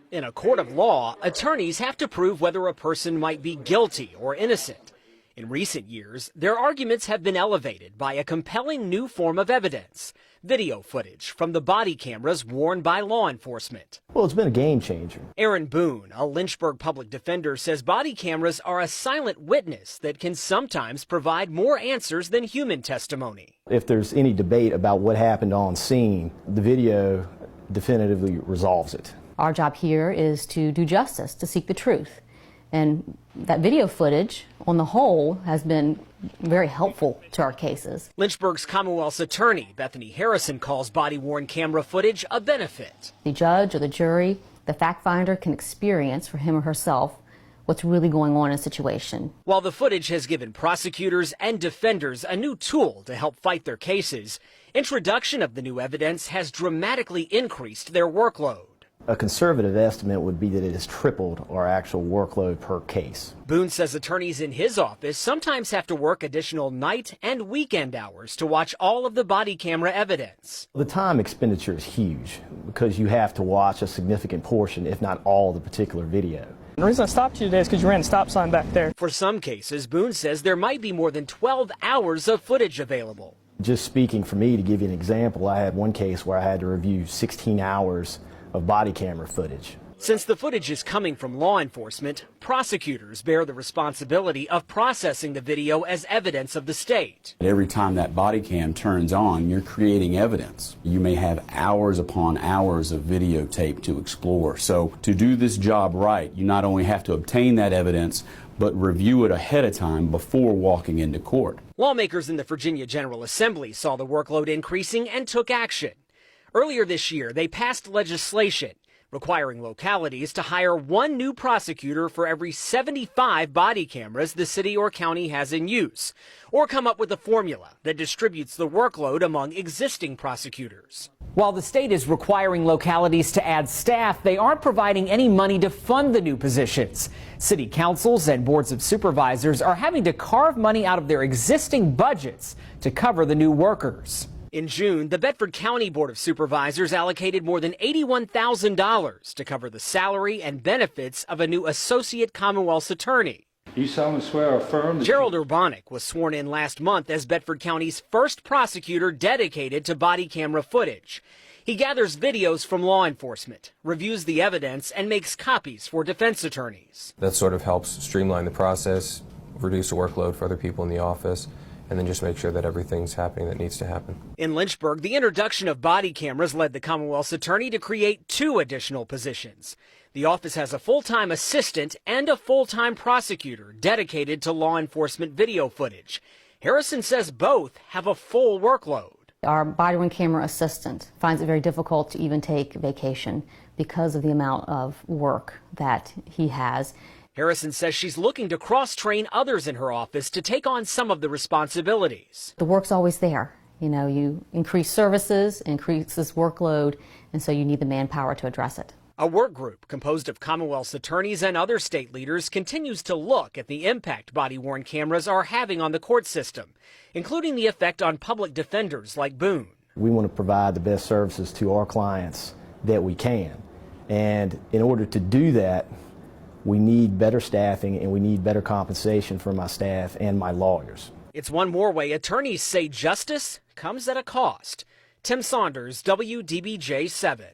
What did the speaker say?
In a court of law, attorneys have to prove whether a person might be guilty or innocent. In recent years, their arguments have been elevated by a compelling new form of evidence: video footage from the body cameras worn by law enforcement. Well, it's been a game changer. Aaron Boone, a Lynchburg public defender, says body cameras are a silent witness that can sometimes provide more answers than human testimony. If there's any debate about what happened on scene, the video definitively resolves it. Our job here is to do justice, to seek the truth. And that video footage, on the whole, has been very helpful to our cases. Lynchburg's Commonwealth's attorney, Bethany, calls body-worn camera footage a benefit. The judge or the jury, the fact finder, can experience for him or herself what's really going on in a situation. While the footage has given prosecutors and defenders a new tool to help fight their cases, introduction of the new evidence has dramatically increased their workload. A conservative estimate would be that it has tripled our actual workload per case. Boone says attorneys in his office sometimes have to work additional night and weekend hours to watch all of the body camera evidence. The time expenditure is huge because you have to watch a significant portion, if not all, of the particular video. The reason I stopped you today is because you ran a stop sign back there. For some cases, Boone says there might be more than 12 hours of footage available. Just speaking for me, to give you an example, I had one case where I had to review 16 hours of body camera footage. Since the footage is coming from law enforcement, prosecutors bear the responsibility of processing the video as evidence of the state. Every time that body cam turns on, you're creating evidence. You may have hours upon hours of videotape to explore. So to do this job right, you not only have to obtain that evidence, but review it ahead of time before walking into court. Lawmakers in the Virginia General Assembly saw the workload increasing and took action. Earlier this year, they passed legislation requiring localities to hire one new prosecutor for every 75 body cameras the city or county has in use, or come up with a formula that distributes the workload among existing prosecutors. While the state is requiring localities to add staff, they aren't providing any money to fund the new positions. City councils and boards of supervisors are having to carve money out of their existing budgets to cover the new workers. In June, the Bedford County Board of Supervisors allocated more than $81,000 to cover the salary and benefits of a new associate Commonwealth's attorney. You solemnly swear or affirm that Gerald Urbanic was sworn in last month as Bedford County's first prosecutor dedicated to body camera footage. He gathers videos from law enforcement, reviews the evidence, and makes copies for defense attorneys. That sort of helps streamline the process, reduce the workload for other people in the office, and then just make sure that everything's happening that needs to happen. In Lynchburg, the introduction of body cameras led the Commonwealth's attorney to create 2 additional positions. The office has a full-time assistant and a full-time prosecutor dedicated to law enforcement video footage. Harrison says both have a full workload. Our body-worn camera assistant finds it very difficult to even take vacation because of the amount of work that he has. Harrison says she's looking to cross-train others in her office to take on some of the responsibilities. The work's always there. You know, you increase services, increases workload, and so you need the manpower to address it. A work group composed of Commonwealth's attorneys and other state leaders continues to look at the impact body-worn cameras are having on the court system, including the effect on public defenders like Boone. We want to provide the best services to our clients that we can. And in order to do that, we need better staffing and we need better compensation for my staff and my lawyers. It's one more way attorneys say justice comes at a cost. Tim Saunders, WDBJ7.